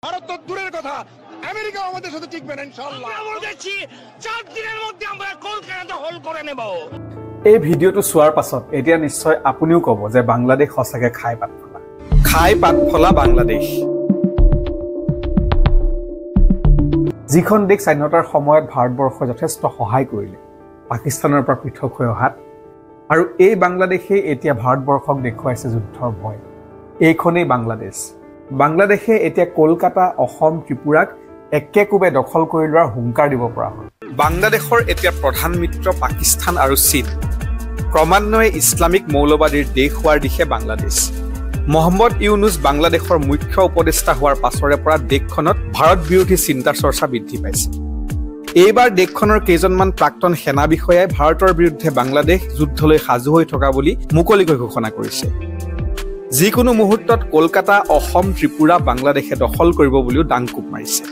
ভারত তো দূরের কথা, আমেরিকা আমাদের সাথে টিকবে না ইনশাআল্লাহ। আমরা বলছি 4 দিনের মধ্যে আমরা কলকাতা দখল করে নেব। এই ভিডিওটো চোৱাৰ পাছত এতিয়া নিশ্চয় আপুনিও ক'ব যে বাংলাদেশ সঁচাকে খাই পাত ফলা। খাই পাত ফলা বাংলাদেশ। যিখন দেশ স্বাধীনতাৰ সময়ত ভাৰতবৰ্ষই যথেষ্ট সহায় কৰিলে পাকিস্তানৰ পৰা পৃথক হৈ অহাত, আৰু এই বাংলাদেশে এতিয়া ভাৰতবৰ্ষক দেখুৱাইছে যুদ্ধৰ ভয়। এইখনেই বাংলাদেশ। বাংলাদেশে এতিয়া কলকাতা, অসম, ত্ৰিপুৰাক একেকোবে দখল কৰি লোৱাৰ হুংকাৰ দিব পৰা হ'ল। বাংলাদেশৰ এতিয়া প্ৰধান মিত্ৰ পাকিস্তান আৰু চীন। ক্ৰমান্বয়ে ইছলামিক মৌলবাদীৰ দেশ হোৱাৰ দিশে বাংলাদেশ। মহম্মদ ইউনুছ বাংলাদেশৰ মুখ্য উপদেষ্টা হোৱাৰ পাছৰে পৰা দেশখনত ভাৰত বিৰোধী চিন্তা চৰ্চা বৃদ্ধি পাইছে। এইবাৰ দেশখনৰ কেইজনমান প্ৰাক্তন সেনা বিষয়াই ভাৰতৰ বিৰুদ্ধে বাংলাদেশ যুদ্ধলৈ সাজু হৈ থকা বুলি মুকলিকৈ ঘোষণা কৰিছে। যিকোনো মুহূৰ্তত কলকাতা, অসম, ত্ৰিপুৰা বাংলাদেশে দখল কৰিব বুলিও ডাংকুপ মাৰিছে।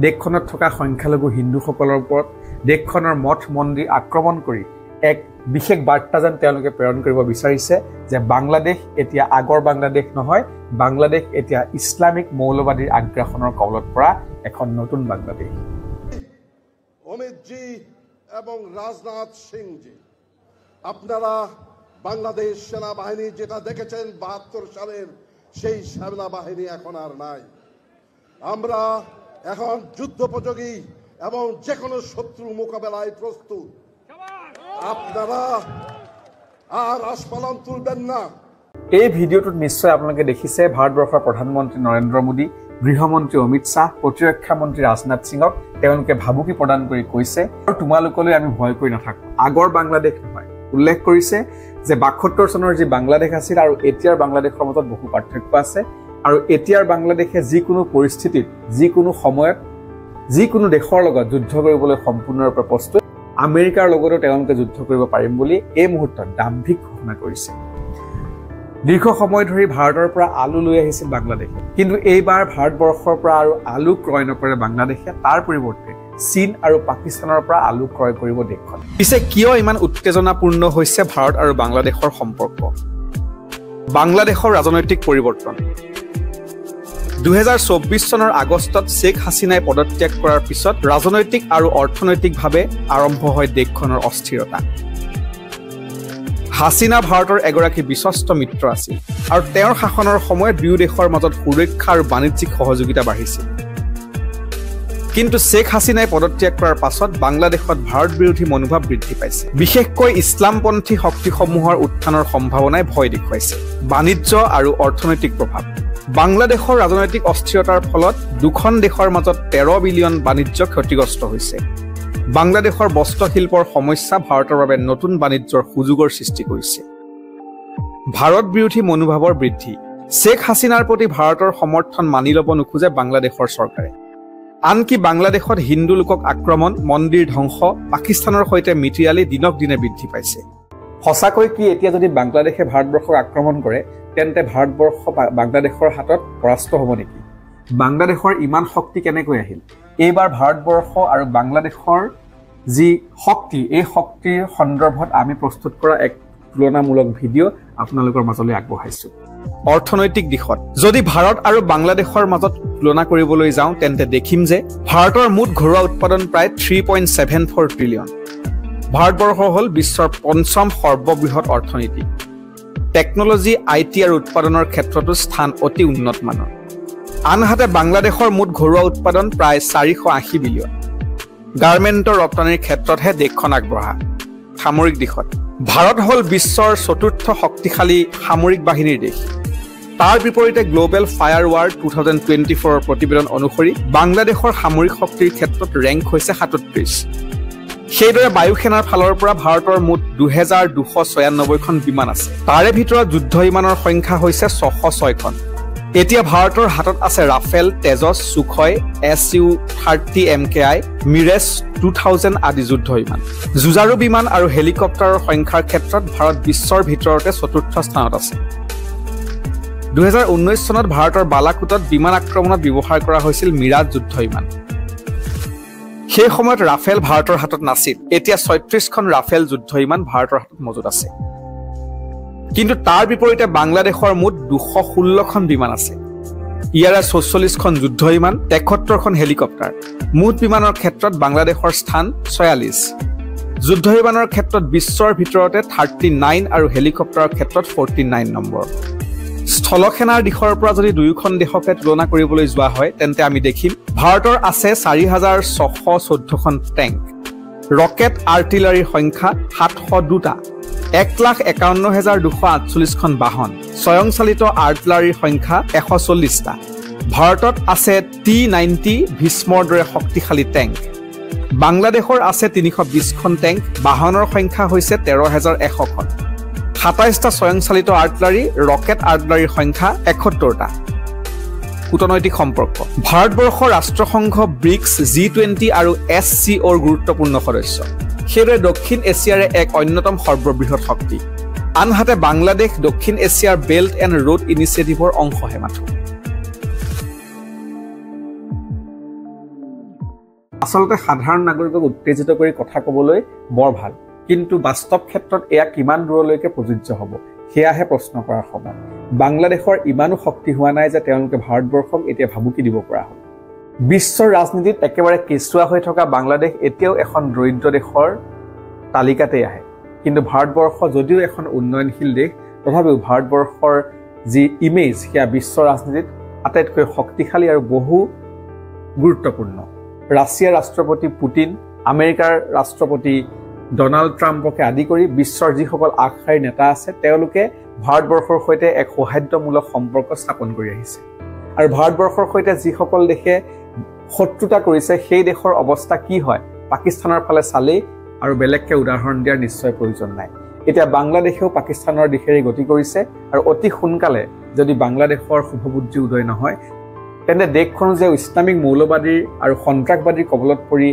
দেশখনত থকা সংখ্যালঘু হিন্দুসকলৰ ওপৰত দেশখনৰ মঠ মন্দিৰ আক্ৰমণ কৰি এক বিশেষ বাৰ্তা যেন তেওঁলোকে প্ৰেৰণ কৰিব বিচাৰিছে যে বাংলাদেশ এতিয়া আগৰ বাংলাদেশ নহয়, বাংলাদেশ এতিয়া ইছলামিক মৌলবাদীৰ আগ্ৰাসনৰ কবলত পৰা এখন নতুন বাংলাদেশ। অমিত জি এবং রাজনাথ সিং জি, আপনারা বাংলাদেশ সেনাবাহিনী যেটা দেখেছেন ৭২ সালের সেই সেনাবাহিনী এখন আর নাই। আমরা এখন যুদ্ধোপযোগী এবং যে কোনো শত্রু মোকাবেলায় প্রস্তুত। আপনারা আর আস্ফালন তুলবেন না। এই ভিডিঅ'টোত নিশ্চয় আপোনালোকে দেখিছে ভাৰতবৰ্ষৰ প্ৰধানমন্ত্ৰী নৰেন্দ্ৰ মোদী, গৃহমন্ত্ৰী অমিত শ্বাহ, প্ৰতিৰক্ষা মন্ত্ৰী ৰাজনাথ সিঙক তেওঁলোকে ভাবুকি প্ৰদান কৰি কৈছে আৰু তোমালোকলৈ আমি ভয় কৰি নাথাকোঁ, আগৰ বাংলাদেশ নহয়। উল্লেখ কৰিছে যে ৭২ চনৰ যি বাংলাদেশ আছিল আৰু এতিয়াৰ বাংলাদেশৰ মাজত বহু পাৰ্থক্য আছে, আৰু এতিয়াৰ বাংলাদেশে যিকোনো পৰিস্থিতিত, যিকোনো সময়ত, যিকোনো দেশৰ লগত যুদ্ধ কৰিবলৈ সম্পূৰ্ণৰূপে প্ৰস্তুত। আমেৰিকাৰ লগতো তেওঁলোকে যুদ্ধ কৰিব পাৰিম বুলি এই মুহূৰ্তত দাম্ভিক ঘোষণা কৰিছে। দীৰ্ঘ সময় ধৰি ভাৰতৰ পৰা আলু লৈ আহিছিল বাংলাদেশে, কিন্তু এইবাৰ ভাৰতবৰ্ষৰ পৰা আৰু আলু ক্ৰয় নকৰে বাংলাদেশে, তাৰ পৰিৱৰ্তে চীন আৰু পাকিস্তানৰ পৰা আলু ক্ৰয় কৰিব দেশখন। পিছে কিয় ইমান উত্তেজনাপূৰ্ণ হৈছে ভাৰত আৰু বাংলাদেশৰ সম্পৰ্ক? বাংলাদেশৰ ৰাজনৈতিক পৰিৱৰ্তন। ২০২৪ চনৰ আগষ্টত শ্বেখ হাছিনাই পদত্যাগ কৰাৰ পিছত ৰাজনৈতিক আৰু অৰ্থনৈতিকভাৱে আৰম্ভ হয় দেশখনৰ অস্থিৰতা। হাছিনা ভাৰতৰ এগৰাকী বিশ্বস্ত মিত্ৰ আছিল আৰু তেওঁৰ শাসনৰ সময়ত দুয়ো দেশৰ মাজত সুৰক্ষা আৰু বাণিজ্যিক সহযোগিতা বাঢ়িছিল। কিন্তু শ্বেখ হাছিনাই পদত্যাগ কৰাৰ পাছত বাংলাদেশত ভাৰত বিৰোধী মনোভাৱ বৃদ্ধি পাইছে। বিশেষকৈ ইছলামপন্থী শক্তিসমূহৰ উত্থানৰ সম্ভাৱনাই ভয় দেখুৱাইছে। বাণিজ্য আৰু অৰ্থনৈতিক প্ৰভাৱ। বাংলাদেশৰ ৰাজনৈতিক অস্থিৰতাৰ ফলত দুখন দেশৰ মাজত ১৩ বিলিয়ন বাণিজ্য ক্ষতিগ্ৰস্ত হৈছে। বাংলাদেশৰ বস্ত্ৰশিল্পৰ সমস্যা ভাৰতৰ বাবে নতুন বাণিজ্যৰ সুযোগৰ সৃষ্টি কৰিছে। ভাৰত বিৰোধী মনোভাৱৰ বৃদ্ধি। শ্বেখ হাছিনাৰ প্ৰতি ভাৰতৰ সমৰ্থন মানি ল'ব নোখোজে বাংলাদেশৰ চৰকাৰে। আনকি বাংলাদেশত হিন্দু লোকক আক্ৰমণ, মন্দিৰ ধ্বংস, পাকিস্তানৰ সৈতে মিতিৰালি দিনক দিনে বৃদ্ধি পাইছে। সঁচাকৈ কি এতিয়া যদি বাংলাদেশে ভাৰতবৰ্ষক আক্ৰমণ কৰে তেন্তে ভাৰতবৰ্ষ বাংলাদেশৰ হাতত পৰাস্ত হ'ব নেকি? বাংলাদেশৰ ইমান শক্তি কেনেকৈ আহিল? এইবাৰ ভাৰতবৰ্ষ আৰু বাংলাদেশৰ যি শক্তি, এই শক্তিৰ সন্দৰ্ভত আমি প্ৰস্তুত কৰা এক তুলনামূলক ভিডিঅ' আপোনালোকৰ মাজলৈ আগবঢ়াইছোঁ। অৰ্থনৈতিক দিশত যদি ভাৰত আৰু বাংলাদেশৰ মাজত তুলনা কৰিবলৈ যাওঁ তেন্তে দেখিম যে ভাৰতৰ মুঠ ঘৰুৱা উৎপাদন প্ৰায় 3.74 ট্ৰিলিয়ন। ভাৰতবৰ্ষ হ'ল বিশ্বৰ ৫ম সৰ্ববৃহৎ অৰ্থনীতি। টেকনলজি, IT আৰু উৎপাদনৰ ক্ষেত্ৰতো স্থান অতি উন্নত মানৰ। আনহাতে বাংলাদেশৰ মুঠ ঘৰুৱা উৎপাদন প্ৰায় ৪৮০ বিলিয়ন। গাৰ্মেণ্টৰ ৰপ্তানিৰ ক্ষেত্ৰতহে দেশখন আগবঢ়া। সামৰিক দিশত ভাৰত হ'ল বিশ্বৰ ৪ৰ্থ শক্তিশালী সামৰিক বাহিনীৰ দেশ। তাৰ বিপৰীতে গ্ল'বেল ফায়াৰ ৱাৰ 2024ৰ প্ৰতিবেদন অনুসৰি বাংলাদেশৰ সামৰিক শক্তিৰ ক্ষেত্ৰত ৰেংক হৈছে ৩৭। সেইদৰে বায়ু সেনাৰ ফালৰ পৰা ভাৰতৰ মুঠ ২,২৯৬খন বিমান আছে। তাৰে ভিতৰত যুদ্ধ বিমানৰ সংখ্যা হৈছে ৬০৬খন। এতিয়া ভাৰতৰ হাতত আছে ৰাফেল, তেজছ, সুখয়, Su-30 MKI, মিৰেজ 2000 আদি যুদ্ধ বিমান। যুঁজাৰু বিমান আৰু হেলিকপ্টাৰৰ সংখ্যাৰ ক্ষেত্ৰত ভাৰত বিশ্বৰ ভিতৰতে ৪ৰ্থ স্থানত আছে। ২০১৯ চনত ভাৰতৰ বালাকোটত বিমান আক্ৰমণত ব্যৱহাৰ কৰা হৈছিল মিৰাজ যুদ্ধ বিমান। সেই সময়ত ৰাফেল ভাৰতৰ হাতত নাছিল। এতিয়া ৩৬খন ৰাফেল যুদ্ধ বিমান ভাৰতৰ হাতত মজুত আছে। কিন্তু তাৰ বিপৰীতে বাংলাদেশৰ মুঠ 216খন বিমান আছে। ইয়াৰে 44খন যুদ্ধ বিমান, 73খন হেলিকপ্টাৰ। মুঠ বিমানৰ ক্ষেত্ৰত বাংলাদেশৰ স্থান 46। যুদ্ধ বিমানৰ ক্ষেত্ৰত বিশ্বৰ ভিতৰতে 39 আৰু হেলিকপ্টাৰৰ ক্ষেত্ৰত 49 নম্বৰ। স্থলসেনাৰ দিশৰ পৰা যদি দুয়োখন দেশকে তুলনা কৰিবলৈ যোৱা হয় তেন্তে আমি দেখিম ভাৰতৰ আছে 4614খন টেংক, ৰকেট আৰ্টিলাৰীৰ সংখ্যা 702টা, 1,51,248খন বাহন, স্বয়ংচালিত আৰ্টিলাৰীৰ সংখ্যা 140টা। ভাৰতত আছে T-90 ভীষ্মৰ দৰে শক্তিশালী টেংক। বাংলাদেশৰ আছে 320খন টেংক, বাহনৰ সংখ্যা হৈছে 13,100খন, 27টা স্বয়ংচালিত আৰ্টিলাৰী, ৰকেট আৰ্টিলাৰীৰ সংখ্যা 71টা। কূটনৈতিক সম্পৰ্ক। ভাৰতবৰ্ষ ৰাষ্ট্ৰসংঘ, ব্ৰিক্স, G20 আৰু SCOৰ গুৰুত্বপূৰ্ণ সদস্য। সেইদৰে দক্ষিণ এছিয়াৰে এক অন্যতম সৰ্ববৃহৎ শক্তি। আনহাতে বাংলাদেশ দক্ষিণ এছিয়াৰ বেল্ট এণ্ড ৰোড ইনিচিয়েটিভৰ অংশহে মাথো। আচলতে সাধাৰণ নাগৰিকক উত্তেজিত কৰি কথা ক'বলৈ বৰ ভাল, কিন্তু বাস্তৱ ক্ষেত্ৰত এয়া কিমান দূৰলৈকে প্ৰযোজ্য হ'ব সেয়াহে প্ৰশ্ন কৰাৰ সময়। বাংলাদেশৰ ইমানো শক্তি হোৱা নাই যে তেওঁলোকে ভাৰতবৰ্ষক এতিয়া ভাবুকি দিব পৰা হ'ল। বিশ্বৰ ৰাজনীতিত একেবাৰে কেঁচুৱা হৈ থকা বাংলাদেশ এতিয়াও এখন দৰিদ্ৰ দেশৰ তালিকাতেই আহে। কিন্তু ভাৰতবৰ্ষ যদিও এখন উন্নয়নশীল দেশ, তথাপিও ভাৰতবৰ্ষৰ যি ইমেজ সেয়া বিশ্ব ৰাজনীতিত আটাইতকৈ শক্তিশালী আৰু বহু গুৰুত্বপূৰ্ণ। ৰাছিয়াৰ ৰাষ্ট্ৰপতি পুটিন, আমেৰিকাৰ ৰাষ্ট্ৰপতি ডনাল্ড ট্ৰাম্পকে আদি কৰি বিশ্বৰ যিসকল আগশাৰীৰ নেতা আছে তেওঁলোকে ভাৰতবৰ্ষৰ সৈতে এক সৌহাৰ্দ্যমূলক সম্পৰ্ক স্থাপন কৰি আহিছে। আৰু ভাৰতবৰ্ষৰ সৈতে যিসকল দেশে শত্ৰুতা কৰিছে সেই দেশৰ অৱস্থা কি হয় পাকিস্তানৰ ফালে চালেই আৰু বেলেগকে উদাহৰণ দিয়াৰ নিশ্চয় প্ৰয়োজন নাই। এতিয়া বাংলাদেশেও পাকিস্তানৰ দিশেৰে গতি কৰিছে আৰু অতি সোনকালে যদি বাংলাদেশৰ শুভবুদ্ধি উদয় নহয় তেন্তে দেশখন যে ইছলামিক মৌলবাদী আৰু সন্ত্ৰাসবাদীৰ কবলত পৰি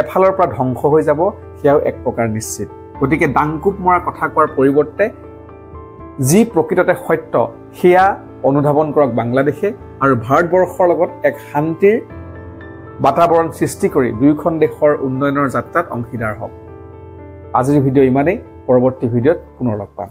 এফালৰ পৰা ধ্বংস হৈ যাব সেয়াও এক প্ৰকাৰ নিশ্চিত। গতিকে ডাংকুপ মৰা কথা কোৱাৰ পৰিৱৰ্তে যি প্ৰকৃততে সত্য সেয়া অনুধাৱন কৰক বাংলাদেশে আৰু ভাৰতবৰ্ষৰ লগত এক শান্তিৰ বাতাবৰণ সৃষ্টি কৰি দুয়োখন দেশৰ উন্নয়নৰ যাত্ৰাত অংশীদাৰ হওক। আজিৰ ভিডিঅ' ইমানেই, পৰৱৰ্তী ভিডিঅ'ত পুনৰ লগ পাম।